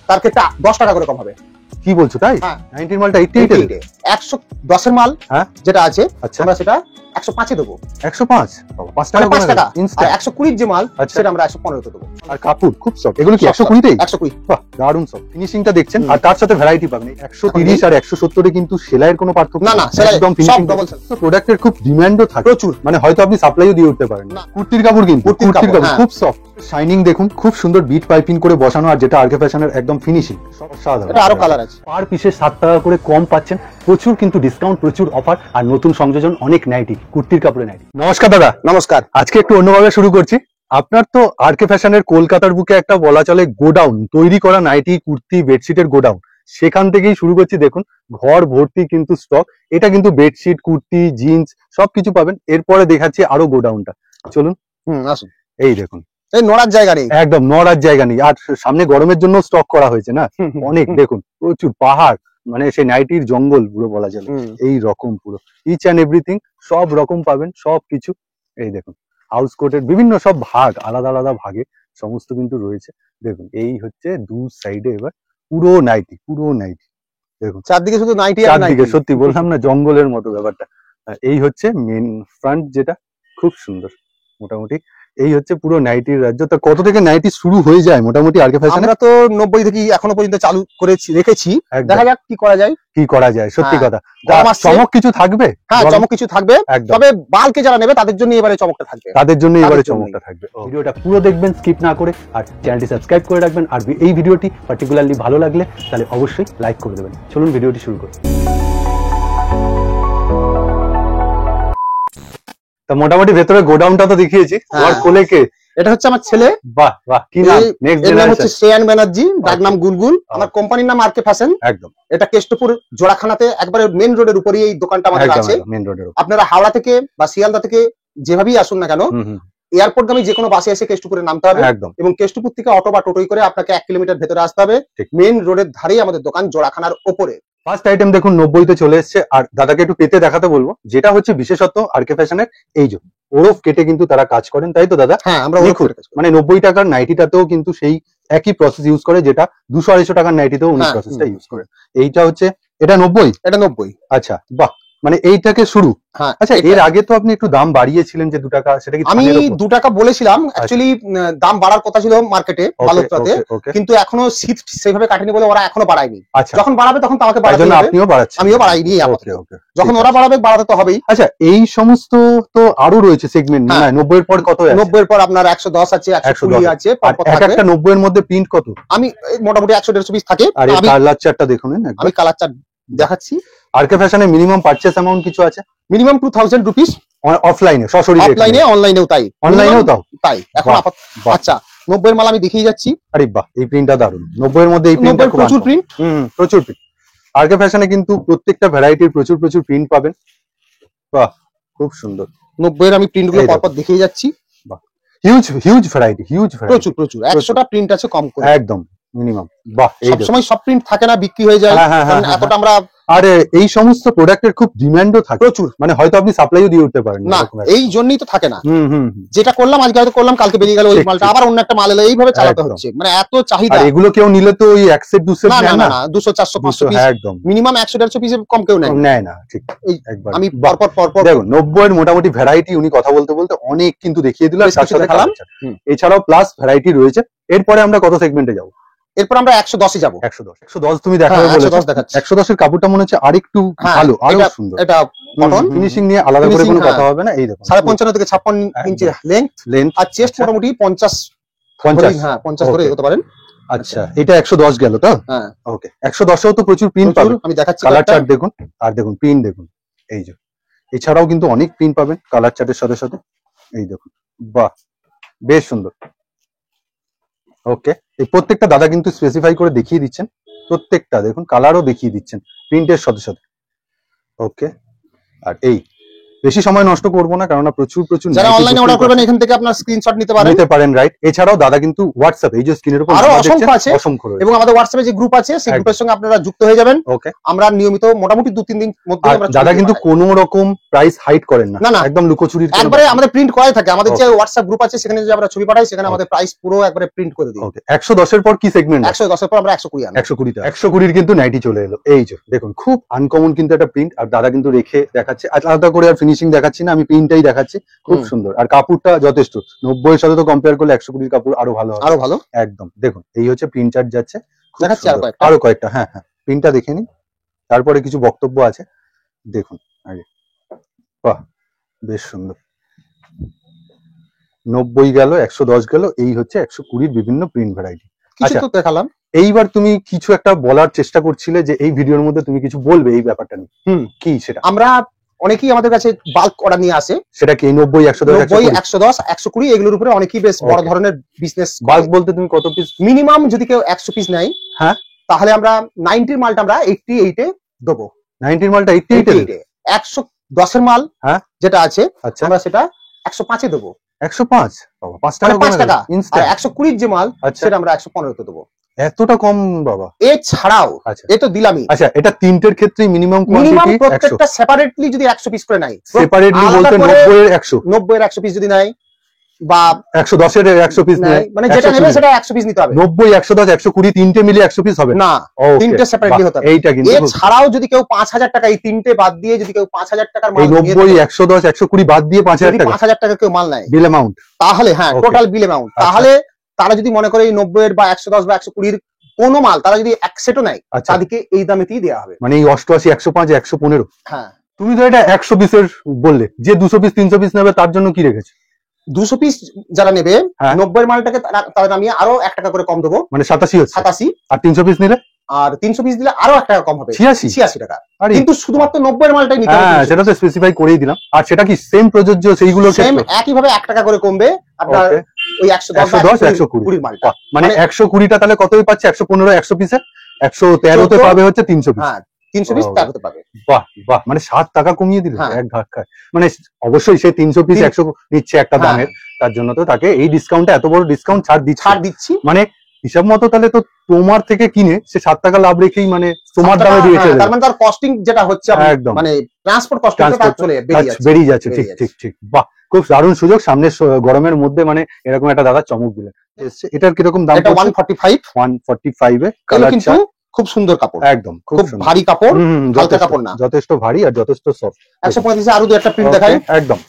তার ক্ষেত্রে 10 টাকা করে কম হবে। কি বলছো তাই? 19 মালটা 88 এ 110 এর মাল যেটা আছে আমরা সেটা 105 এ দেবো। 105 বাবা 5 টাকা 5 টাকা। আর 120 যে মাল সেটা আমরা 115 তে দেবো। আর কাপড় খুব সফট, এগুলো কি 120 তেই? 120। বাহ দারুণ সফট ফিনিশিংটা দেখছেন। আর তার সাথে ভ্যারাইটি পাবেন। 130 আর 170 এ কিন্তু সেলাইয়ের কোনো পার্থক্য না, একদম ফিনিশিং ডবল। তো প্রোডাক্টের খুব ডিমান্ডও থাকে প্রচুর, মানে হয়তো আপনি সাপ্লাইও দিয়ে উঠতে পারেন। কুর্তির কাপড় কিন্তু কুর্তির কাপড় খুব সফট, শাইনিং দেখুন, খুব সুন্দর বিট পাইপিং করে বসানো, আর যেটা আরকে ফ্যাশনের একদম ফিনিশিং সাধারণ। এটা আরো কালার আছে। পার পিসে 7 টাকা করে কম পাচ্ছেন, প্রচুর কিন্তু ডিসকাউন্ট, প্রচুর অফার আর নতুন সংযোজন, অনেক নাইটি, কুর্তির কাপড়ে নাইটি। নমস্কার দাদা। নমস্কার। আজকে একটু অন্যভাবে শুরু করছি। আপনার তো আরকে ফ্যাশনের কলকাতার বুকে একটা বলা চলে গোডাউন, তৈরি করা নাইটি, কুর্তি, বেডশিটের গোডাউন, সেখান থেকেই শুরু করছি। দেখুন ঘর ভর্তি কিন্তু স্টক। এটা কিন্তু বেডশিট, কুর্তি, জিন্স সবকিছু পাবেন। এরপরে দেখাচ্ছি আরো গোডাউনটা, চলুন। আসুন। এই দেখুন, এই নড়ার জায়গা নেই, একদম নড়ার জায়গা নেই। আর সামনে গরমের জন্য স্টক করা হয়েছে না অনেক। দেখুন প্রচুর পাহাড়, মানে সেই নাইটির জঙ্গল পুরো বলা চলে। এই রকম পুরো ইচ অ্যান্ড এভরিথিং সব রকম পাবেন, সব কিছু। এই দেখুন হাউস কোটের বিভিন্ন সব ভাগ, আলাদা আলাদা ভাগে সমস্ত কিন্তু রয়েছে। দেখুন এই হচ্ছে দু সাইডে এবার পুরো নাইটি, পুরো নাইটি। দেখুন চারদিকে শুধু নাইটি আর চারদিকে, সত্যি বললাম না জঙ্গলের মতো ব্যাপারটা। এই হচ্ছে মেন ফ্রন্ট, যেটা খুব সুন্দর। মোটামুটি এই হচ্ছে পুরো নাইটির রাজ্য। তা কত থেকে নাইটি শুরু হয়ে যায় মোটামুটি আরকে ফ্যাশনে? আমরা তো 90 থেকে এখনো পর্যন্ত চালু করেছি, রেখেছি। দেখা যাক কি করা যায়, কি করা যায়। সত্যি কথা, চমক কিছু থাকবে। হ্যাঁ চমক কিছু থাকবে, তবে বালকে যারা নেবে তাদের জন্য এবারে চমকটা থাকবে, তাদের জন্য এবারে চমকটা থাকবে। ভিডিওটা পুরো দেখবেন, স্কিপ না করে, আর চ্যানেলটি সাবস্ক্রাইব করে রাখবেন। আর এই ভিডিওটি পার্টিকুলারলি ভালো লাগলে তাহলে অবশ্যই লাইক করে দেবেন। চলুন ভিডিওটি শুরু করি। তা মোটামুটি ভেতরে গোডাউনটা তো দেখিয়েছি। আর কোলে কে? এটা হচ্ছে আমার ছেলে। বাহ বাহ, কি নাম? নেক্সট জেনারেশন হচ্ছে শ্রেয়ান ব্যানার্জি, ডাক নাম গুলগুল। আমার কোম্পানির নাম আরকে ফ্যাশন। একদম। এটা কেষ্টপুর জোড়াখানাতে একবারে মেন রোডের উপরেই এই দোকানটা আমাদের আছে। মেন রোডের উপর। আপনারা হাওড়া থেকে বা শিয়ালদা থেকে যেভাবেই আসুন না কেন, এয়ারপোর্টগামী যে কোনো বাসে এসে কেষ্টপুরে নামতে হবে। একদম। এবং কেষ্টপুর থেকে অটো বা টোটোই করে আপনাকে 1 কিলোমিটার ভেতরে আসতে হবে। মেন রোডের ধারেই আমাদের দোকান, জোড়াখানার ওপরে। ফার্স্ট আইটেম দেখুন 90 তে চলে এসেছে। আর দাদাকে একটু পেতে দেখাতে বলবো, যেটা হচ্ছে বিশেষত্ব আরকে ফ্যাশনের। এই যে ওরফ কেটে কিন্তু তারা কাজ করেন, তাই তো দাদা? হ্যাঁ, আমরা মানে 90 টাকার নাইটিটাতেও কিন্তু সেই একই প্রসেস ইউজ করে, যেটা 200-250 টাকার নাইটিতেও উনি প্রসেসটা ইউজ করে। এইটা হচ্ছে, এটা 90। এটা 90। আচ্ছা বাহ, মানে এই থেকে শুরু। আচ্ছা, এর আগে তো আপনি একটু দাম বাড়িয়েছিলেন যে 2 টাকা, সেটা কি? আমি 2 টাকা বলেছিলাম, অ্যাকচুয়ালি দাম বাড়ার কথা ছিল মার্কেটে বালুরঘাটে, কিন্তু এখনো শিফট সেভাবে কাটেনি বলে ওরা এখনো বাড়ায়নি। যখন বাড়াবে তখন আমাকে বাড়াতে হবে। আপনিও বাড়াচ্ছেন? আমিও বাড়াইনি। যখন ওরা বাড়াবে বাড়াতে তো হবেই। আচ্ছা, এই সমস্ত তো আরো রয়েছে সেগমেন্ট। 90 এর পর কত? 90 এর পর আপনার 110 আছে, 120 আছে। একটা 90 এর মধ্যে প্রিন্ট কত? আমি মোটামুটি 100-150 পিস থাকে। আর এই কালার চার্টটা দেখুন, আমি কালার চার্ট দেখাচ্ছি। আরকে ফ্যাশনে মিনিমাম পারচেজ অ্যামাউন্ট কিছু আছে? মিনিমাম 2000 রুপিস অফলাইনে, সরাসরি অফলাইনে, অনলাইনেও তাই। অনলাইনেও তাই এখন আচ্ছা 90 এর মাল আমি দেখিয়ে যাচ্ছি। আরে বাহ, এই প্রিন্টটা দারুন। 90 এর মধ্যে এই প্রিন্টটা প্রচুর প্রিন্ট। প্রচুর প্রিন্ট। আরকে ফ্যাশনে কিন্তু প্রত্যেকটা ভ্যারাইটির প্রচুর প্রচুর প্রিন্ট পাবেন। বাহ খুব সুন্দর। 90 এর আমি প্রিন্টগুলো পরপর দেখিয়ে যাচ্ছি। বাহ, হিউজ ভ্যারাইটি, প্রচুর 100টা প্রিন্ট আছে কম করে, একদম মিনিমাম। বাহ, সব সময় সব প্রিন্ট থাকে না, বিক্রি হয়ে যায়। এতটা আমরা, আর এই সমস্ত প্রোডাক্টের খুব ডিমান্ডও থাকে প্রচুর, মানে হয়তো আপনি সাপ্লাইও দিয়ে উঠতে পারেন না, এই জন্যই তো থাকে না। যেটা করলাম আজকে হয়তো করলাম, কালকে বেরিয়ে গেল ওই মালটা, আবার অন্য একটা মাল এলো, এইভাবে চালাতে হচ্ছে। মানে এত চাহিদা। আর এগুলো কেউ নিলে তো ওই 1 সেট 2 সেট না, 200 400 500 পিস, একদম মিনিমাম 100-150 পিস কম কেউ নেয় না। ঠিক, একবার আমি পরপর দেখুন 90 এর মোটামুটি ভ্যারাইটি উনি কথা বলতে বলতে অনেক কিন্তু দেখিয়ে দিল। আর তার সাথে দেখালাম এছাড়াও প্লাস ভ্যারাইটি রয়েছে। এরপরে আমরা কত সেগমেন্টে যাব? এরপর আমরা 110 এ যাব। 110 তুমি দেখাবে বলেছো। 110 এর কাপড়টা মনে হচ্ছে আরেকটু ভালো, আরো সুন্দর। এটা কটন ফিনিশিং নিয়ে আলাদা করে কোনো কথা হবে না। এই দেখুন 55 থেকে 56 ইঞ্চি লেন্থ, আর চেস্ট মোটামুটি 50 ধরে এগোতে পারেন। আচ্ছা, এটা 110 গেল তো? হ্যাঁ, ওকে। 110 এও তো প্রচুর প্রিন্ট পাবেন। আমি দেখাচ্ছি কালার চার্ট দেখুন, আর দেখুন প্রিন্ট দেখুন। এই যে এছাড়াও কিন্তু অনেক প্রিন্ট পাবেন কালার চার্টের সাথে সাথে। এই দেখুন, বাহ বেশ সুন্দর। ওকে, এই প্রত্যেকটা দাদা কিন্তু স্পেসিফাই করে দেখিয়ে দিচ্ছেন, প্রত্যেকটা দেখুন কালারও দেখিয়ে দিচ্ছেন প্রিন্টের সাথে সাথে। ওকে, আর এই বেশি সময় নষ্ট করবো না, কারণ প্রচুর যারা অনলাইনে অর্ডার করবেন এখান থেকে আপনার স্ক্রিনশট নিতে পারেন, রাইট। এছাড়াও দাদা কিন্তু হোয়াটসঅ্যাপ, এই যে স্ক্রিনের উপর আরো অসংখ্য আছে, এবং আমাদের হোয়াটসঅ্যাপে যে গ্রুপ আছে সেই গ্রুপের সঙ্গে আপনারা যুক্ত হয়ে যাবেন। ওকে, আমরা নিয়মিত মোটামুটি 2-3 দিন মধ্যে আমরা দাদা কিন্তু কোনো রকম প্রাইস হাইড করেন না, একদম লুকোচুরি, একবারে আমাদের প্রিন্ট করাই থাকে। আমাদের যে হোয়াটসঅ্যাপ গ্রুপ আছে সেখানে যে আমরা ছবি পাঠাই, সেখানে আমাদের প্রাইস পুরো একবারে প্রিন্ট করে দিই। 110 এর পর কি সেগমেন্ট? 110 এর পর আমরা 120 আনি। 120 কিন্তু নাইটি চলে এলো। এই যে দেখুন খুব আনকমন কিন্তু একটা প্রিন্ট, আর দাদা কিন্তু রেখে দেখাচ্ছে, আলাদা করে আর ফিনিশিং দেখাচ্ছি না, আমি প্রিন্টটাই দেখাচ্ছি। খুব সুন্দর, আর কাপড়টা যথেষ্ট। 90 এর সাথে তো কম্পেয়ার করলে 120 কাপড় আরো ভালো একদম। দেখুন এই হচ্ছে প্রিন্ট চার্ট যাচ্ছে, দেখাচ্ছি আরো কয়েকটা। হ্যাঁ, প্রিন্টটা দেখে নিন, তারপরে কিছু বক্তব্য আছে দেখুন আগে। বাহ, বেশ সুন্দর। 90 গেল, 110 গেল, এই হচ্ছে 120 বিভিন্ন প্রিন্ট ভ্যারাইটি। কিছু তো দেখালাম। এইবার তুমি কিছু একটা বলার চেষ্টা করছিলে যে এই ভিডিওর মধ্যে তুমি কিছু বলবে এই ব্যাপারটা নিয়ে, কি সেটা? আমরা অনেকেই আমাদের কাছে বাল্ক অর্ডার নিয়ে আসে, সেটা কি 90, 110, 120 এগুলোর উপরে অনেকেই বেশ বড় ধরনের বিজনেস। বাল্ক বলতে তুমি কত পিস? মিনিমাম যদি কেউ 100 পিস নেয়, হ্যাঁ, তাহলে আমরা 90 এর মালটা আমরা 88 এ দেবো। 90 এর মালটা 88 এ? 110 এর মাল যেটা আছে আমরা সেটা 105 এ দেবো। 105? বাবা, 5 টাকা। আর 120 যে মাল সেটা আমরা 115 তে দেবো। এতটা কম বাবা? এছাড়াও এ তো দিলামই। আচ্ছা, এটা তিনটের ক্ষেত্রে মিনিমাম কোয়ান্টিটি প্রত্যেকটা সেপারেটলি যদি 100 পিস করে নেয়, সেপারেটলি বলতে 90 এর 100 পিস যদি নেয়, বা 110 এর 100 পিস নেয়, মানে যেটা নেবে সেটা 100 পিস নিতে হবে। 90, 110, 120 তিনটে মিলে 100 পিস হবে না, তিনটে সেপারেটলি হতে হবে। এইটা কিন্তু এছাড়াও যদি কেউ 5000 টাকা, এই তিনটে বাদ দিয়ে যদি কেউ 5000 টাকার মাল, 90, 110, 120 বাদ দিয়ে 5000 টাকা কেউ মাল নেয় বিল অ্যামাউন্ট, তাহলে টোটাল বিল অ্যামাউন্ট, তাহলে তারা যদি মনে করে এই 90 এর বা 110 বা 120 কোন মাল তারা যদি এক সেটও নেয়, তাদেরকে এই দামেতেই দেওয়া হবে। মানে এই 88, 105, 115। হ্যাঁ, তুমি তো এটা 100 পিসের বললে, যে 200 পিস 300 পিস নেবে তার জন্য কি রেখেছে? 200 পিস যারা নেবে 90 এর মালটাকে তারা আমি আরো 1 টাকা করে কম দেবো, মানে 87 হচ্ছে। 87। আর 300 পিস নিলে? আর 300 পিস দিলে আরো 1 টাকা কম হবে, 86 টাকা। কিন্তু শুধুমাত্র 90 এর মালটাই নিতে হবে। হ্যাঁ, সেটা তো স্পেসিফাই করেই দিলাম। আর সেটা কি সেম প্রযোজ্য সেইগুলো? সেম, একই ভাবে 1 টাকা করে কমবে আপনার ওই 110, 120 মালটা। মানে 120টা তাহলে কতই পাচ্ছে? 115, 100 পিসে 113 তে পাবে হচ্ছে 300 পিস। হ্যাঁ, 300 পিস 13 তে পাবে। বাহ বাহ, মানে 7 টাকা কমিয়ে দিল এক ধাক্কায়। মানে অবশ্যই সে 300 পিস 100 নিচ্ছে একটা দামের, তার জন্য তো তাকে এই ডিসকাউন্টটা, এত বড় ডিসকাউন্ট ছাড় দিচ্ছি। মানে হিসাব মতো তাহলে তো তোমার থেকে কিনে সে 7 টাকা লাভ রেখেই মানে তোমার দামে দিয়েছে। তার মানে তার কস্টিং যেটা হচ্ছে একদম, মানে ট্রান্সপোর্ট কস্টিংটা চলে বেরিয়ে যাচ্ছে। ঠিক। বাহ, খুব দারুণ সুযোগ সামনে গরমের মধ্যে, মানে এরকম একটা দাদা চমক দিলেন। এটার কিরকম দাম? এটা 145 এ কালার, কিন্তু খুব সুন্দর কাপড়, একদম খুব ভারী কাপড়, হালকা কাপড় না, যথেষ্ট ভারী আর যথেষ্ট সফট। 135 এ আরো দু একটা প্রিন্ট দেখাই। একদম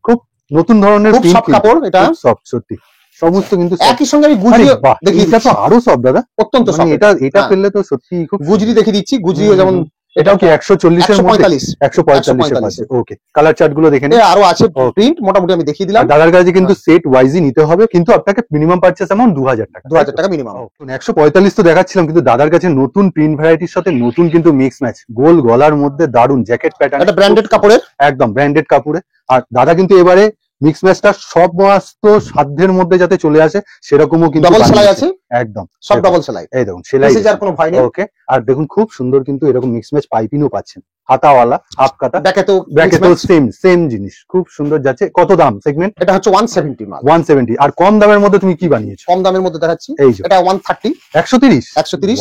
খুব নতুন ধরনের প্রিন্ট, সফট কাপড়, এটা সফট, সত্যি সমস্ত কিন্তু একই সঙ্গে আমি গুজরি দেখি। এটা তো আরো সফট দাদা, অত্যন্ত সফট। এটা পেলে তো সত্যি খুব। গুজরি দেখিয়ে দিচ্ছি, গুজরিও যেমন। এটাও কি 140 এর মধ্যে? 145 এর। ওকে, কালার চার্ট গুলো দেখে নিন। আরো আছে প্রিন্ট, মোটামুটি আমি দেখিয়ে দিলাম। দাদার কাছে কিন্তু সেট ওয়াইজই নিতে হবে, কিন্তু আপনাকে মিনিমাম পারচেজ অ্যামাউন্ট 2000 টাকা। 2000 টাকা মিনিমাম। 145 তো দেখাচ্ছিলাম, কিন্তু দাদার কাছে নতুন প্রিন্ট ভ্যারাইটির সাথে নতুন কিন্তু মিক্স ম্যাচ, গোল গলার মধ্যে দারুন জ্যাকেট প্যাটার্ন, এটা ব্র্যান্ডেড কাপড়ের, একদম ব্র্যান্ডেড কাপড়ে। আর দাদা কিন্তু এবারে মিক্স ম্যাচটা সমস্ত সাধ্যের মধ্যে যাতে চলে আসে সেরকমও কিন্তু ডাবল সেলাই আছে, একদম সব ডাবল সেলাই। এই দেখুন সেলাই, যার কোনো ভয় নেই। ওকে, আর দেখুন খুব সুন্দর কিন্তু এরকম মিক্স ম্যাচ পাইপিংও পাচ্ছেন, হাতাওয়ালা, হাফ কাটা, ব্যাকে তো সেম জিনিস, খুব সুন্দর যাচ্ছে। কত দাম সেগমেন্ট? এটা হচ্ছে 170 মাল। 170। আর কম দামের মধ্যে তুমি কি বানিয়েছো? কম দামের মধ্যে দেখাচ্ছি, এই যে এটা 130। 130?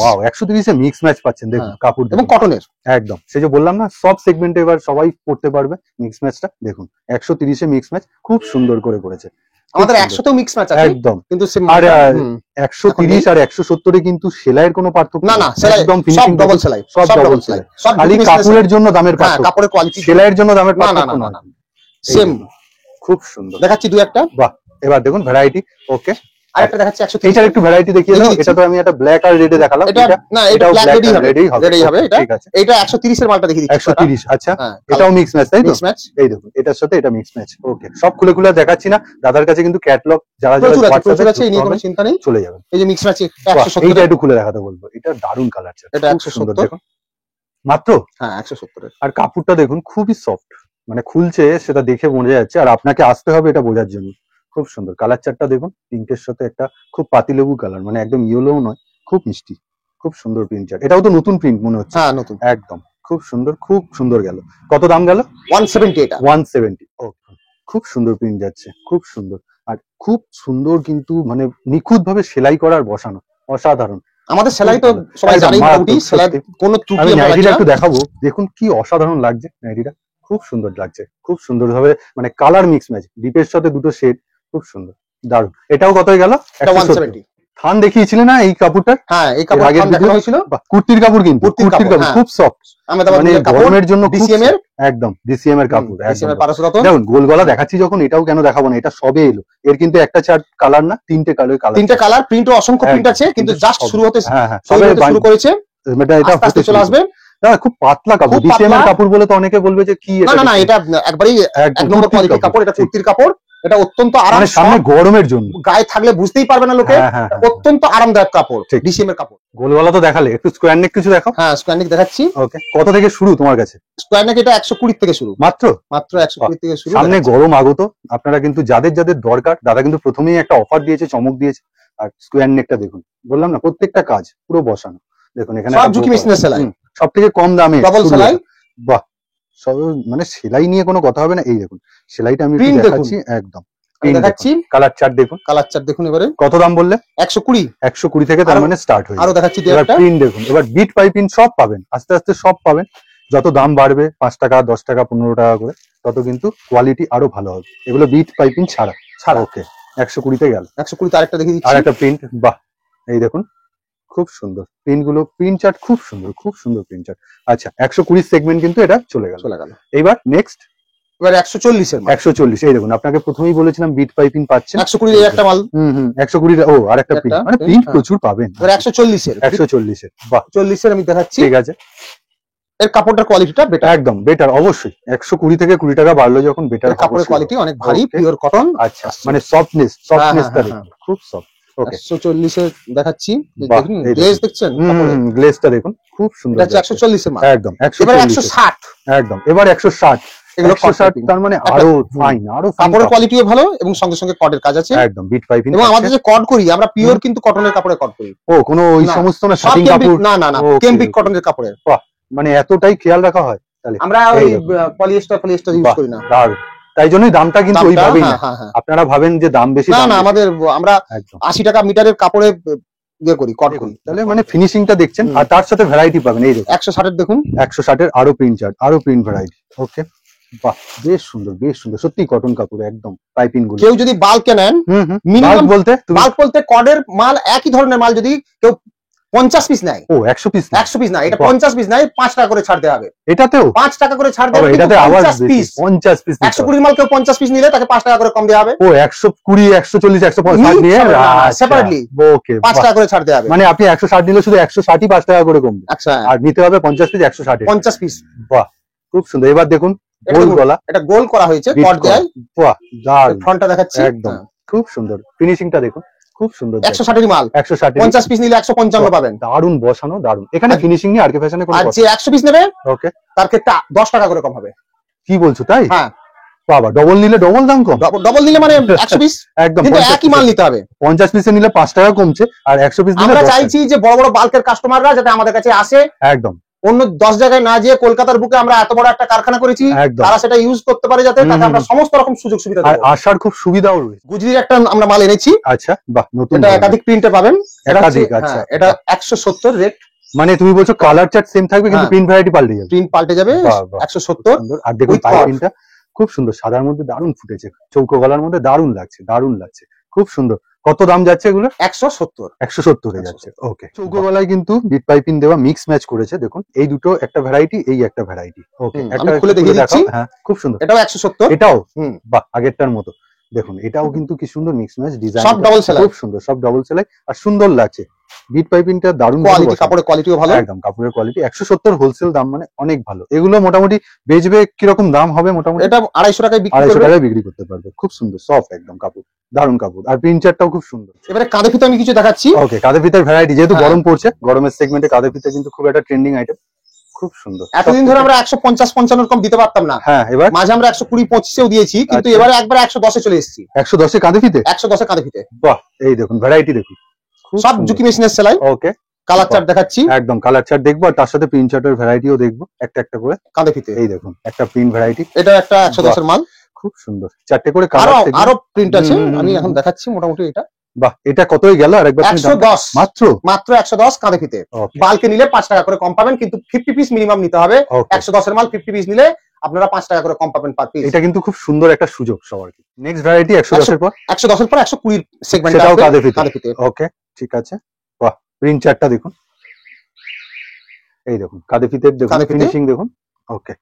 ওয়াও, 130 এ মিক্স ম্যাচ পাচ্ছেন। দেখুন কাপড় এবং কটনের, একদম সে যে বললাম না, সব সেগমেন্টে এবার সবাই পড়তে পারবে মিক্স ম্যাচটা। দেখুন 130 এ মিক্স ম্যাচ খুব সুন্দর করেছে। আমাদের 100 তেও মিক্স ম্যাচ আছে একদম, কিন্তু আর 130 আর 170 এ কিন্তু সেলাইয়ের কোনো পার্থক্য না, সেলাই একদম সব ডাবল সেলাই, সব ডাবল সেলাই। খালি কাপড়ের জন্য দামের পার্থক্য, কাপড়ের কোয়ালিটি, সেলাইয়ের জন্য দামের পার্থক্য না, সেম। খুব সুন্দর দেখাচ্ছি দু একটা। বাহ, এবার দেখুন ভ্যারাইটি। ওকে, আরেকটা দেখাচ্ছি 130। এটার একটু ভ্যারাইটি দেখিয়ে দাও। এটা তো আমি একটা ব্ল্যাক আর রেডে দেখালাম। এটা না, এটা ব্ল্যাক রেডি হবে। এটা ঠিক আছে, এটা 130 এর মালটা দেখিয়ে দিচ্ছি। 130, আচ্ছা। এটাও মিক্স ম্যাচ, তাই তো? মিক্স ম্যাচ, এই দেখুন এটার সাথে এটা মিক্স ম্যাচ। ওকে, সব খুলে দেখাচ্ছি না, দাদার কাছে কিন্তু ক্যাটালগ যারা প্রচুর আছে, এই নিয়ে কোনো চিন্তা নেই, চলে যাবেন। এই যে মিক্স ম্যাচ 170, এইটা একটু খুলে দেখাতে বলবো। এটা দারুন কালার চার্ট, এটা 170 দেখুন মাত্র। হ্যাঁ, 170 এর। আর কাপড়টা দেখুন খুবই সফট, মানে খুলছে সেটা দেখে বোঝা যাচ্ছে, আর আপনাকে আসতে হবে এটা বোঝার জন্য। খুব সুন্দর কালার চার্টটা দেখুন, পিঙ্কের সাথে একটা খুব পাতিলেবু কালার, মানে একদম ইয়েলোও নয়, খুব মিষ্টি, খুব সুন্দর প্রিন্ট চার্ট। এটাও তো নতুন প্রিন্ট মনে হচ্ছে। হ্যাঁ, নতুন, একদম খুব সুন্দর গেল। কত দাম গেল? 170 এটা 170। খুব সুন্দর প্রিন্ট যাচ্ছে, খুব সুন্দর। আর খুব সুন্দর কিন্তু মানে নিখুঁত ভাবে সেলাই করার বসানো, অসাধারণ। আমাদের সেলাই তো সবাই জানেই, মোটামুটি সেলাই কোনো ত্রুটি আমি নাইটিটা একটু দেখাবো, দেখুন কি অসাধারণ লাগছে নাইটিটা, খুব সুন্দর লাগছে, খুব সুন্দর ভাবে মানে কালার মিক্স ম্যাচ, ডিপের সাথে দুটো শেড, খুব সুন্দর, দারুণ। এটাও কত গেল? 170। থান দেখিয়েছিলে না এই কাপড়টা? হ্যাঁ, এই কাপড় আগে দেখানো হয়েছিল। কুর্তির কাপড়, কিন্তু কুর্তির কাপড় খুব সফট, মানে গরমের জন্য ডিসিএম এর, একদম ডিসিএম এর কাপড়। ডিসিএম এর 1200। দেখুন গোল গলা দেখাচ্ছি যখন, এটাও কেন দেখাবো না, এটা সবে এলো। এর কিন্তু একটা চার্ট কালার না, তিনটে কালার, প্রিন্টও অসংখ্য প্রিন্ট আছে, কিন্তু জাস্ট শুরু হতে শুরু করেছে। এটা আস্তে চলে আসবে। খুব পাতলা কাপড়, ডিসিএম এর কাপড় বলে তো অনেকে বলবে যে কি এটা। না, এটা একবারই এক নম্বর কোয়ালিটির কাপড়, এটা কুর্তির কাপড়। এটা অত্যন্ত আরাম, সামনে গরমের জন্য গায়ে থাকলে বুঝতেই পারবে না লোকে, অত্যন্ত আরামদায়ক কাপড়, ডিসিএম এর কাপড়। গোলওয়ালা তো দেখালে, একটু স্কোয়ার নেক কিছু দেখাও। হ্যাঁ, স্কোয়ার নেক দেখাচ্ছি। ওকে, কত থেকে শুরু তোমার কাছে স্কোয়ার নেক? এটা 120 থেকে শুরু, মাত্র 120 থেকে শুরু। সামনে গরম আগত, আপনারা কিন্তু যাদের দরকার, দাদা কিন্তু প্রথমেই একটা অফার দিয়েছে, চমক দিয়েছে। আর স্কোয়ার নেকটা দেখুন, বললাম না প্রত্যেকটা কাজ পুরো বসানো। দেখুন এখানে সব ঝুঁকি মেশিনের সেলাই, সব থেকে কম দামে ডাবল সেলাই। বাহ, সব মানে সেলাই নিয়ে কোনো কথা হবে না। এই দেখুন সেলাইটা আমি দেখাচ্ছি, একদম দেখাচ্ছি। কালার চার্ট দেখুন, কালার চার্ট দেখুন। এবারে কত দাম বললে? 120 থেকে তার মানে স্টার্ট হয়ে। আরো দেখাচ্ছি, এবার প্রিন্ট দেখুন। এবার বিট পাইপিং সব পাবেন, আস্তে আস্তে সব পাবেন। যত দাম বাড়বে 5 টাকা 10 টাকা 15 টাকা করে, তত কিন্তু কোয়ালিটি আরো ভালো হবে। এগুলো বিট পাইপিং ছাড়া। ওকে, 120 তে গেল। 120 তে আরেকটা দেখিয়ে দিচ্ছি, আরেকটা প্রিন্ট। বাহ, এই দেখুন খুব সুন্দর প্রিন্ট গুলো, প্রিন্ট চার্ট খুব সুন্দর প্রিন্ট চার্ট। আচ্ছা, 120 সেগমেন্ট কিন্তু এটা চলে গেল। এইবার নেক্সট, এবার 140 এর 140। এই দেখুন, আপনাকে প্রথমেই বলেছিলাম বিট পাইপিং পাচ্ছেন। 120 এর একটা মাল। 120। ও, আরেকটা প্রিন্ট, মানে প্রিন্ট প্রচুর পাবেন। এবার 140 এর, 140 এর। বাহ, 40 এর আমি দেখাচ্ছি। ঠিক আছে, এর কাপড়টার কোয়ালিটিটা বেটার, একদম বেটার। অবশ্যই 120 থেকে 20 টাকা বাড়লো যখন, বেটার কাপড়ের কোয়ালিটি, অনেক ভারী পিওর কটন। আচ্ছা, মানে সফটনেসটা খুব সফট। ওকে, 140 এর দেখাচ্ছি। দেখুন গ্লেজ দেখছেন, গ্লেজটা দেখুন খুব সুন্দর। এটা 140 এর মাল, একদম। এবার 160, একদম। এবার 160, এগুলো 160, তার মানে আরো ফাইন, আরো কাপড়ের কোয়ালিটিও ভালো, এবং সঙ্গে সঙ্গে কটের কাজ আছে, একদম বিট পাইপিং। এবং আমাদের যে কট করি আমরা, পিওর কিন্তু কটনের কাপড়ে কট করি। ও, কোনো ওই সমস্ত না শাটিং কাপড়, না কেমব্রিক কটনের কাপড়ে। বাহ, মানে এতটাই খেয়াল রাখা হয় তাহলে। আমরা ওই পলিয়েস্টার ইউজ করি না, তাই জন্যই দামটা কিন্তু ওইভাবেই না। আপনারা ভাবেন যে দাম বেশি, না, আমাদের আমরা 80 টাকা মিটারের কাপড়ে ইয়ে করি, কট করি। তাহলে মানে ফিনিশিংটা দেখছেন, আর তার সাথে ভ্যারাইটি পাবেন। এই দেখুন 160 এর দেখুন, 160 এর আরো প্রিন্ট চার্ট, আরো প্রিন্ট ভ্যারাইটি। ওকে, বাহ, বেশ সুন্দর সত্যি কটন কাপড়, একদম পাইপিং গুলো। কেউ যদি বাল্কে নেন, মিনিমাম বলতে কডের মাল, একই ধরনের মাল যদি কেউ 50 পিস নেয়, ও 100 পিস না, এটা 50 পিস নাই, 5 টাকা করে ছাড় দেওয়া হবে। এটাতেও 5 টাকা করে ছাড় দেওয়া হবে। এটাতে আবার 50 পিস 120 মাল কেউ 50 পিস নিলে তাকে 5 টাকা করে কম দেওয়া হবে। ও 120 140 150 নিয়ে সেপারেটলি, ওকে, 5 টাকা করে ছাড় দেওয়া হবে। মানে আপনি 160 নিলে শুধু 160ই 5 টাকা করে কমবে। আচ্ছা, আর নিতে হবে 50 পিস 160 50 পিস। বাহ, খুব সুন্দর। এবার দেখুন গোল গলা, এটা গোল করা হয়েছে কট দেয়। বাহ, দারুণ। ফ্রন্টটা দেখাচ্ছি, একদম খুব সুন্দর। ফিনিশিংটা দেখুন, খুব সুন্দর। 160 এর মাল, 160, 50 পিস নিলে 155 পাবেন। দারুণ বসানো, দারুণ। এখানে ফিনিশিং নিয়ে আরকে ফ্যাশনে কোনো, আর যে 100 পিস নেবে, ওকে, তার ক্ষেত্রে 10 টাকা করে কম হবে। কি বলছো, তাই? হ্যাঁ বাবা, ডবল নিলে ডবল দাম কম। ডবল নিলে মানে 100 পিস একদম, কিন্তু একই মাল নিতে হবে। 50 পিসে নিলে 5 টাকা কমছে, আর 100 পিস নিলে আমরা চাইছি যে বড় বড় বাল্কের কাস্টমাররা যাতে আমাদের কাছে আসে, একদম অন্য 10 জায়গায় না যেয়ে কলকাতার বুকে আমরা এত বড় একটা কারখানা করেছি, তারা সেটা ইউজ করতে পারে, যাতে তাতে আমরা সমস্ত রকম সুযোগ সুবিধা দেব। আর আসার খুব সুবিধাও রয়েছে। গুজরির একটা আমরা মাল এনেছি। আচ্ছা, বাহ, নতুন। এটা একাধিক প্রিন্টে পাবেন, একাধিক। আচ্ছা, এটা 170 রেট। মানে তুমি বলছো কালার চার্ট সেম থাকবে, কিন্তু প্রিন্ট ভ্যারাইটি পাল্টে যাবে। প্রিন্ট পাল্টে যাবে, 170। আর দেখুন পাইপিংটা খুব সুন্দর, সাদার মধ্যে দারুণ ফুটেছে, চৌকো গলার মধ্যে দারুণ লাগছে, খুব সুন্দর। কত দাম যাচ্ছে এগুলো? 170 হয়ে যাচ্ছে। ওকে, চৌকো গলায় কিন্তু বিট পাইপিং দেওয়া, মিক্স ম্যাচ করেছে। দেখুন এই দুটো একটা ভ্যারাইটি, এই একটা ভ্যারাইটি। ওকে, একটা খুলে দেখিয়ে দিচ্ছি। হ্যাঁ, খুব সুন্দর। এটাও 170, এটাও বাহ, আগেরটার মতো। দেখুন এটাও কিন্তু কি সুন্দর মিক্স ম্যাচ ডিজাইন, সব ডাবল সেলাই, খুব সুন্দর, সব ডাবল সেলাই, আর সুন্দর লাগছে। বিট পাইপিংটা দারুণ কোয়ালিটি, কাপড়ের কোয়ালিটিও ভালো, একদম কাপড়ের কোয়ালিটি। 170 হোলসেল দাম, মানে অনেক ভালো। এগুলো মোটামুটি বেচবে কিরকম দাম হবে? মোটামুটি এটা 250 টাকায় বিক্রি করতে পারবে। খুব সুন্দর সফট একদম কাপড়, দারুণ কাপড়, আর প্রিন্ট চার্টটাও খুব সুন্দর। এবারে কাঁধে ফিতে আমি কিছু দেখাচ্ছি। ওকে, কাঁধে ফিতার ভ্যারাইটি, যেহেতু গরম পড়ছে, গরমের সেগমেন্টে কাঁধে ফিতে কিন্তু খুব একটা ট্রেন্ডিং আইটেম, খুব সুন্দর। এতদিন ধরে আমরা 150-55 কম দিতে পারতাম না। হ্যাঁ, এবার মাঝে আমরা 120-25 দিয়েছি, কিন্তু এবারে একবার 110 চলে এসেছি। 110 কাঁধে ফিতে, 110 কাঁধে ফিতে। বাহ, এই দেখুন ভ্যারাইটি দেখুন, সব ঝুঁকি মেশিনের সেলাই। ওকে, কালার চার্ট দেখাচ্ছি, একদম কালার চার্ট দেখবো, আর তার সাথে প্রিন্ট চার্টের ভ্যারাইটিও দেখবো একটা একটা করে কাঁধে ফিতে। এই দেখুন একটা প্রিন্ট ভ্যারাইটি, এটা একটা 110 এর মাল, খুব সুন্দর, 4টে করে কালার, আরো প্রিন্ট আছে, আমি এখন দেখাচ্ছি মোটামুটি। এটা বাহ, এটা কতই গেল আরেকবার? 110 মাত্র 110 কাঁধে ফিতে। বালকে নিলে 5 টাকা করে কম পাবেন, কিন্তু 50 পিস মিনিমাম নিতে হবে। 110 এর মাল 50 পিস নিলে আপনারা 5 টাকা করে কম পাবেন পার পিস। এটা কিন্তু খুব সুন্দর একটা সুযোগ সবার। নেক্সট ভ্যারাইটি 110 এর পর 110 এর পর 120 সেগমেন্ট সেটাও আছে কাঁধে কাঁধে ফিতে। ওকে ঠিক আছে। বাহ, প্রিন্ট চার্টটা দেখুন, এই দেখুন কাঁধে ফিতে দেখুন, ফিনিশিং দেখুন। ওকে,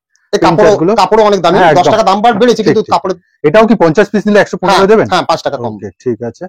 কাপড় অনেক দামি, 10 টাকা দাম বেড়েছে, কিন্তু কাপড়। এটাও কি 50 পিস নিলে 115 দেবেন? হ্যাঁ 5 টাকা কম। ঠিক আছে।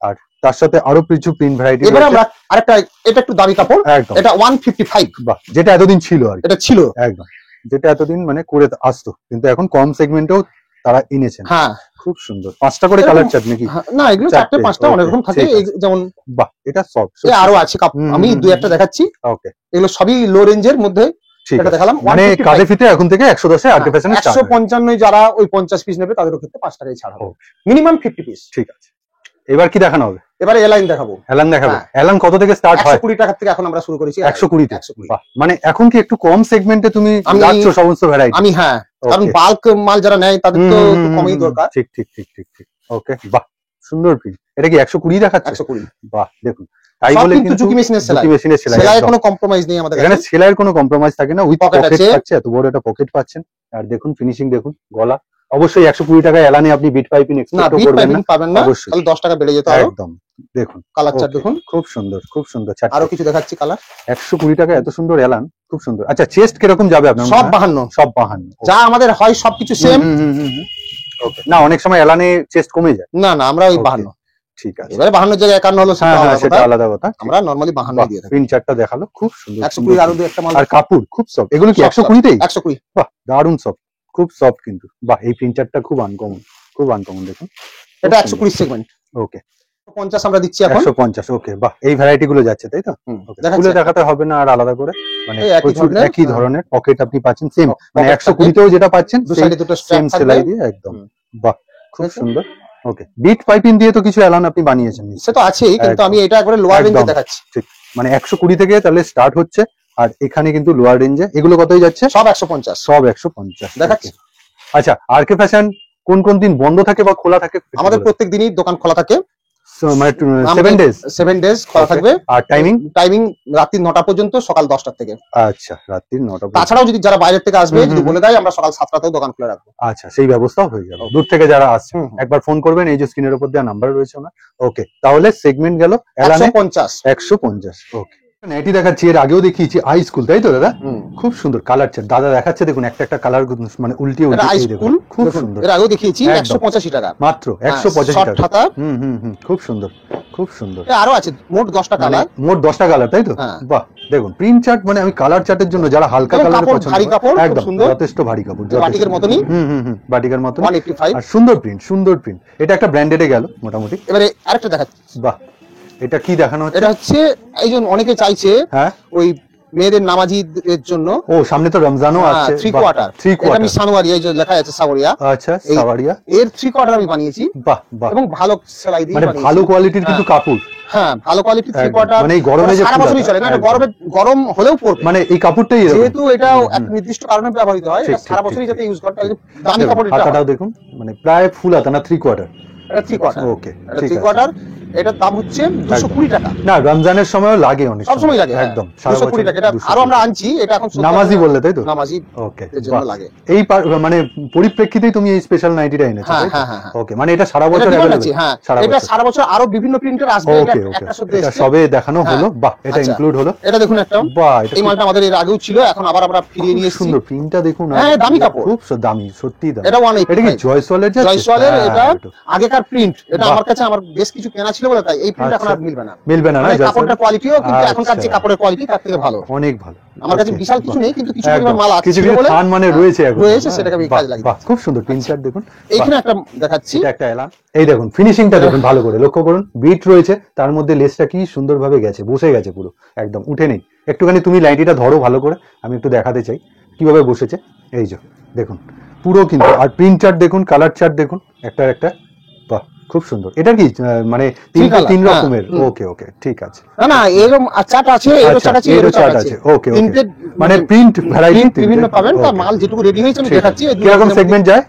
আর তার সাথে আরো কিছু প্রিন্ট ভ্যারাইটি। এবার আমরা আরেকটা, এটা একটু দামি কাপড়, এটা 155। বাহ, যেটা এতদিন ছিল আর এটা ছিল একদম, যেটা এতদিন মানে করে আসতো, কিন্তু এখন কম সেগমেন্টেও তারা এনেছেন। হ্যাঁ খুব সুন্দর। 5টা করে কালার চার্ট নাকি? না, এগুলো 4টে 5টা অনেক রকম থাকে, যেমন বাহ এটা সব আরো আছে। আমি দুই একটা দেখাচ্ছি। ওকে, এগুলো সবই লো রেঞ্জের মধ্যে। এটা দেখালাম, মানে কাঁধে ফিতে এখন থেকে 110 এ আর্কে ফ্যাশনে 155 যারা ওই 50 পিস নেবে তাদের ক্ষেত্রে 5 টাকায় ছাড় হবে, মিনিমাম 50 পিস। ঠিক আছে, এবার কি দেখানো হবে? এবারে এলাইন দেখাবো। এলান দেখাবো। এলান কত থেকে স্টার্ট হয়? 120 টাকা থেকে এখন আমরা শুরু করেছি। 120 তে। বাহ, মানে এখন কি একটু কম সেগমেন্টে তুমি যাচ্ছ সমস্ত ভ্যারাইটি? আমি হ্যাঁ, কারণ বাল্ক মাল যারা নেয় তাদের তো একটু কমই দরকার। ঠিক ঠিক ঠিক ঠিক ঠিক। ওকে, বাহ সুন্দর প্রিন্ট। এটা কি 120 দেখাচ্ছে? 120। বাহ দেখুন, তাই বলে কিন্তু চুকি মেশিনের সেলাই, সেলাইয়ের কোনো কম্প্রোমাইজ নেই আমাদের এখানে। সেলাইয়ের কোনো কম্প্রোমাইজ থাকে না, উইথ পকেট পাচ্ছে, এত বড় একটা পকেট পাচ্ছেন। আর দেখুন ফিনিশিং দেখুন, গলা। অবশ্যই 120 টাকায় এলানে আপনি বিট পাইপিং এক্সপেক্ট করবেন না, পাবেন না, তাহলে 10 টাকা বেড়ে যেত আরো। একদম দেখুন কালার চার্ট দেখুন, খুব সুন্দর খুব সুন্দর। আরো কিছু দেখাচ্ছি কালার। 120 টাকা এত সুন্দর এলান, খুব সুন্দর। আচ্ছা, চেস্ট কিরকম যাবে আপনার? সব 52, সব 52 যা আমাদের হয় সবকিছু সেম। ওকে, না অনেক সময় এলানে চেস্ট কমে যায়। না না, আমরা ওই 52। ঠিক আছে, এবারে 52 জায়গায় 51 হলো, সেটা আলাদা কথা। আমরা নরমালি 52 দিয়ে থাকি। প্রিন্ট চার্টটা দেখালো, খুব সুন্দর। 120 আরো দুই একটা মাল। আর কাপড় খুব সফট। এগুলো কি 120 তেই? 120। বাহ, দারুন সফট, খুব সফট কিন্তু। বাহ, এই প্রিন্ট চার্টটা খুব আনকমন, খুব আনকমন দেখুন। এটা 120 সেগমেন্ট। ওকে, 50 আমরা দিচ্ছি এখন। 150। ওকে, বাহ, এই ভ্যারাইটি গুলো যাচ্ছে তাই তো? খুলে দেখাতে হবে না আর আলাদা করে, মানে একই ধরনের পকেট আপনি পাচ্ছেন সেম, মানে 120 তেও যেটা পাচ্ছেন দু সাইডে দুটো সেম সেলাই দিয়ে একদম। বাহ, খুব সুন্দর। ওকে, বিট পাইপিং দিয়ে তো কিছু এলান আপনি বানিয়েছেন? সে তো আছেই, কিন্তু আমি এটা একবারে লোয়ার রেঞ্জে দেখাচ্ছি। ঠিক, মানে 120 থেকে তাহলে স্টার্ট হচ্ছে, আর এখানে কিন্তু লোয়ার রেঞ্জে। এগুলো কতই যাচ্ছে? সব 150। সব 150 দেখাচ্ছি। আচ্ছা, আরকে ফ্যাশন কোন কোন দিন বন্ধ থাকে বা খোলা থাকে? আমাদের প্রত্যেক দিনই দোকান খোলা থাকে, মানে 7 ডেজ খোলা থাকবে। আর টাইমিং রাত্রি 9টা পর্যন্ত, সকাল 10টা থেকে। আচ্ছা, রাত্রি 9টা। তাছাড়াও যদি যারা বাইরে থেকে আসবে, যদি বলে দেয়, আমরা সকাল 7টাতেও দোকান খুলে রাখবো। আচ্ছা, সেই ব্যবস্থাও হয়ে যাবে। দূর থেকে যারা আসছে একবার ফোন করবেন, এই যে স্ক্রিনের উপর দেওয়া নাম্বার রয়েছে ওনার। ওকে, তাহলে সেগমেন্ট গেল 150। ওকে, এটি দেখাচ্ছি, এর আগেও দেখিয়েছি আই স্কুল, তাই তো দাদা? খুব সুন্দর কালার চার্ট দাদা দেখাচ্ছে, দেখুন একটা একটা কালার মানে উল্টিয়ে দেখুন, খুব সুন্দর। এর আগেও দেখিয়েছি 185 টাকা মাত্র, 185 টাকা। খুব সুন্দর খুব সুন্দর। আরো আছে মোট 10টা কালার, মোট 10টা কালার, তাই তো? বাহ, দেখুন প্রিন্ট চার্ট, মানে আমি কালার চার্টের জন্য যারা হালকা কালার পছন্দ, ভারী কাপড়, একদম যথেষ্ট ভারী কাপড়, বাটিকের মতনই। বাটিকের মতন। 185। আর সুন্দর প্রিন্ট, সুন্দর প্রিন্ট। এটা একটা ব্র্যান্ডেডে গেল মোটামুটি। এবারে আরেকটা দেখাচ্ছি। বাহ, এটা কি দেখানো হচ্ছে? এটা হচ্ছে এই জন্য অনেকে চাইছে, হ্যাঁ, ওই মেয়েদের নামাজিদের জন্য। ও, সামনে তো রমজানও আছে। 3 কোয়ার্টার। এটা আমি সানোয়ারি, এই যে লেখা আছে সাওয়ারিয়া। আচ্ছা, সাওয়ারিয়া এর 3 কোয়ার্টার আমি বানিয়েছি। বাহ বাহ, এবং ভালো সেলাই দিয়ে বানিয়েছি, মানে ভালো কোয়ালিটির কিন্তু কাপড়। হ্যাঁ, ভালো কোয়ালিটির 3 কোয়ার্টার। মানে এই গরমে যে সারা বছরই চলে না, গরম হলেও পড়বে। মানে এই কাপড়টাই এরকম, যেহেতু এটা এক নির্দিষ্ট কারণে ব্যবহৃত হয়, এটা সারা বছরই যাতে ইউজ করতে হয়। দামি কাপড়। হাতাটাও দেখুন, মানে প্রায় ফুল হাতা না, 3 কোয়ার্টার। এটা 3 কোয়ার্টার। ওকে, এটা 3 কোয়ার্টার। এটার দাম হচ্ছে 220 টাকা। না, রমজানের সময়ও লাগে, অনেক সব সময় লাগে, একদম 220 টাকা। এটা আরো আমরা আনছি, এটা এখন নামাজি বললে, তাই তো? নামাজি। ওকে, এর জন্য লাগে। এই মানে পরিপ্রেক্ষিতেই তুমি এই স্পেশাল নাইটিটা এনেছো? হ্যাঁ। ওকে, মানে এটা সারা বছর অ্যাভেলেবল। হ্যাঁ, এটা সারা বছর আরো বিভিন্ন প্রিন্টার আসবে। এটা একটা শুধু সবে দেখানো হলো। বাহ, এটা ইনক্লুড হলো। এটা দেখুন একটা, বাহ, এই মালটা আমাদের এর আগেও ছিল, এখন আবার আমরা ফিরিয়ে নিয়ে এসেছি। সুন্দর প্রিন্টটা দেখুন। হ্যাঁ, দামি কাপড়, খুব দামি, সত্যি দামি। এটা 180। এটা কি জয়সওয়ালের? জয়সওয়ালের। এটা আগেকার প্রিন্ট, এটা আমার কাছে আমার বেশ কিছু কেনা ছিল বলে তাই এই প্রিন্ট এখন আর মিলবে না। কাপড়টার কোয়ালিটিও কিন্তু এখনকার যে কাপড়ের কোয়ালিটি তার থেকে ভালো, অনেক ভালো। আমার কাছে বিশাল কিছু নেই, কিন্তু কিছু পরিমাণ মাল আছে, কিছু ফান মানে রয়েছে, সেটাকে আমি কাজে লাগিয়ে। বাহ, খুব সুন্দর প্রিন্ট চার্ট দেখুন। এইখানে একটা দেখাচ্ছি, এটা একটা এলান। এই দেখুন ফিনিশিংটা দেখুন, ভালো করে লক্ষ্য করুন। বিট রয়েছে, তার মধ্যে লেসটা কি সুন্দরভাবে গেছে, বসে গেছে পুরো, একদম উঠে নেই। একটুখানি তুমি লাইনটিটা ধরো ভালো করে, আমি একটু দেখাতে চাই কিভাবে বসেছে। এই যে দেখুন পুরো কিন্তু। আর প্রিন্ট চার্ট দেখুন, কালার চার্ট দেখুন, একটা একটা। বাহ, খুব সুন্দর। এটা কি মানে তিন রকমের? ওকে ওকে ঠিক আছে। না এরকম চার্ট আছে, এরও চার্ট আছে, এরও চার্ট আছে। ওকে ওকে মানে প্রিন্ট ভ্যারাইটি বিভিন্ন পাবেন। তা মাল যেটুকু রেডি হয়েছে আমি দেখাচ্ছি। কি রকম সেগমেন্ট যায়?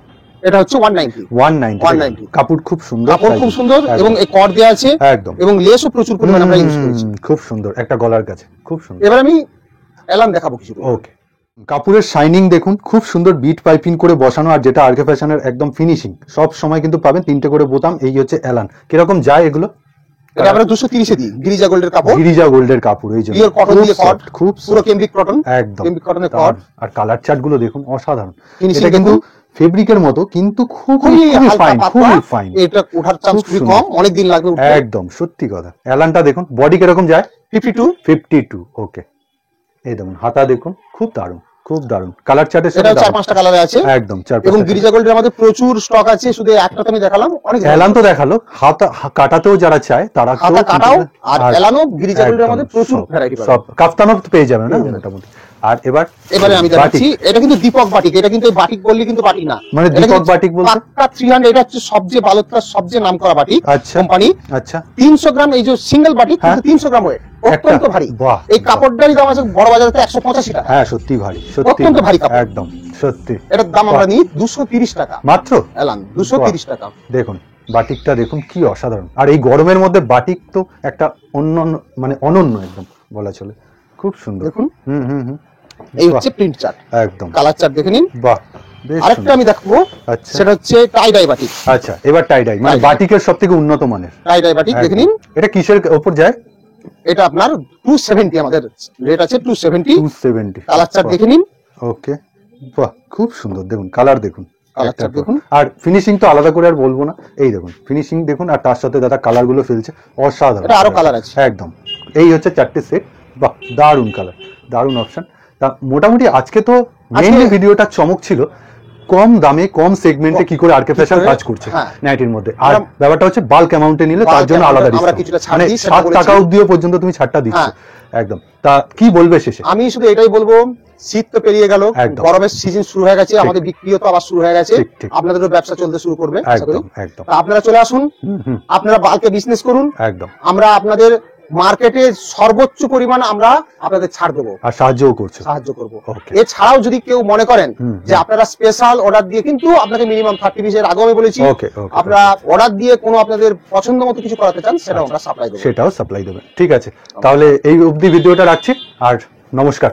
এটা হচ্ছে 190 কাপড় খুব সুন্দর, কাপড় খুব সুন্দর এবং এই কট দেয়া আছে একদম, এবং লেসও প্রচুর পরিমাণে আমরা ইউজ করেছি। খুব সুন্দর একটা গলার কাছে, খুব সুন্দর। এবার আমি এলান দেখাবো কিছু। ওকে, কাপড়ের শাইনিং দেখুন, খুব সুন্দর বিট পাইপিং করে বসানো, আর যেটা আরকে ফ্যাশনের একদম ফিনিশিং সব সময় কিন্তু পাবেন। 3টে করে বোতাম। এই হচ্ছে এলান। কিরকম যায় এগুলো? এটা আমরা 230 এ দিই। গিরিজা গোল্ডের কাপড়, গিরিজা গোল্ডের কাপড়, এই যে পিওর কটন দিয়ে কট, খুব পুরো কেমব্রিক কটন, একদম কেমব্রিক কটনের কট। আর কালার চার্ট গুলো দেখুন অসাধারণ। ফিনিশিং এটা কিন্তু ফেব্রিকের মতো কিন্তু খুবই ফাইন, খুবই ফাইন। এটা ওঠার চান্স খুবই কম, অনেক দিন লাগবে উঠতে। একদম সত্যি কথা। এলানটা দেখুন, বডি কিরকম যায়? 52। ওকে, এই দেখুন হাতা দেখুন, খুব দারুণ, খুব দারুণ। কালার চার্টের সাথে 4-5টা কালার আছে একদম 4-5। এবং গিরিজা গোল্ডের আমাদের প্রচুর স্টক আছে। শুধু একটা তো আমি দেখালাম, অনেক এলান তো দেখালো। হাতা কাটাতেও যারা চায় তারা হাতা কাটাও, আর এলানও গিরিজা গোল্ডের আমাদের প্রচুর ভ্যারাইটি পাবেন। সব কাফতানও পেয়ে যাবেন না মোটামুটি। আর এবারে আমি দেখাচ্ছি, এটা কিন্তু দীপক বাটিক। এটা কিন্তু বাটিক বললে কিন্তু বাটিক না, মানে দীপক বাটিক বলতে 300। এটা হচ্ছে সবচেয়ে বালোত্রার সবচেয়ে নামকরা বাটিক কোম্পানি। আচ্ছা 300 গ্রাম এই যে সিঙ্গেল বাটিক, 300 গ্রাম ওয়েট, অত্যন্ত ভারী। এই কাপড়টারই দাম আছে বড় বাজারে 185 টাকা। হ্যাঁ সত্যি ভারী, সত্যি অত্যন্ত ভারী কাপড়, একদম সত্যি। এটার দাম আমরা নিই 230 টাকা মাত্র। এলান 230 টাকা। দেখুন বাটিকটা দেখুন কি অসাধারণ। আর এই গরমের মধ্যে বাটিক তো একটা অন্য মানে অনন্য একদম বলা চলে। খুব সুন্দর দেখুন। হুম এই হচ্ছে প্রিন্ট চার্ট, একদম কালার চার্ট দেখে নিন। বাহ, আরেকটা আমি দেখাবো, সেটা হচ্ছে টাই ডাই বাটিক। আচ্ছা এবার টাই ডাই মানে বাটিকের সবথেকে উন্নত মানের টাই ডাই বাটিক দেখে নিন। এটা কিসের উপর যায়? এটা আপনার 270 আমাদের রেট আছে, 270। কালার চার্ট দেখে নিন। ওকে, বাহ খুব সুন্দর। দেখুন কালার দেখুন, কালার চার্ট দেখুন। আর ফিনিশিং তো আলাদা করে আর বলবো না। এই দেখুন ফিনিশিং দেখুন, আর তার সাথে দাদা কালার গুলো ফেলছে অসাধারণ। এটা আরো কালার আছে একদম। এই হচ্ছে 4টে সেট। বাহ দারুন কালার, দারুন অপশন। তা মোটামুটি আজকে তো মেইনলি ভিডিওটা চমক ছিল কম দামে কম সেগমেন্টে কি করে আরকে ফ্যাশন কাজ করছে নাইটির মধ্যে। আর ব্যাপারটা হচ্ছে বাল্ক অ্যামাউন্টে নিলে তার জন্য আলাদা ডিসকাউন্ট, মানে 7 টাকা অবধিও পর্যন্ত তুমি ছাড়টা দিচ্ছ একদম। তা কি বলবে শেষে? আমি শুধু এটাই বলবো, শীত তো পেরিয়ে গেল, গরমের সিজন শুরু হয়ে গেছে, আমাদের বিক্রিও তো আবার শুরু হয়ে গেছে, আপনাদেরও ব্যবসা চলতে শুরু করবে। আপনারা চলে আসুন, আপনারা বাল্কে বিজনেস করুন একদম। আমরা আপনাদের মার্কেটে সর্বোচ্চ পরিমাণ আমরা আপনাদের ছাড় দেবো আর সাহায্য করবো। এছাড়াও যদি কেউ মনে করেন যে আপনারা স্পেশাল অর্ডার দিয়ে, কিন্তু আপনাকে মিনিমাম 30 পিসের আগেও আমি বলেছি, আপনারা অর্ডার দিয়ে কোনো আপনাদের পছন্দ মতো কিছু করাতে চান, সেটাও আমরা সাপ্লাই দেবো, সেটাও সাপ্লাই দেবেন। ঠিক আছে, তাহলে এই অবধি ভিডিওটা রাখছি, আর নমস্কার।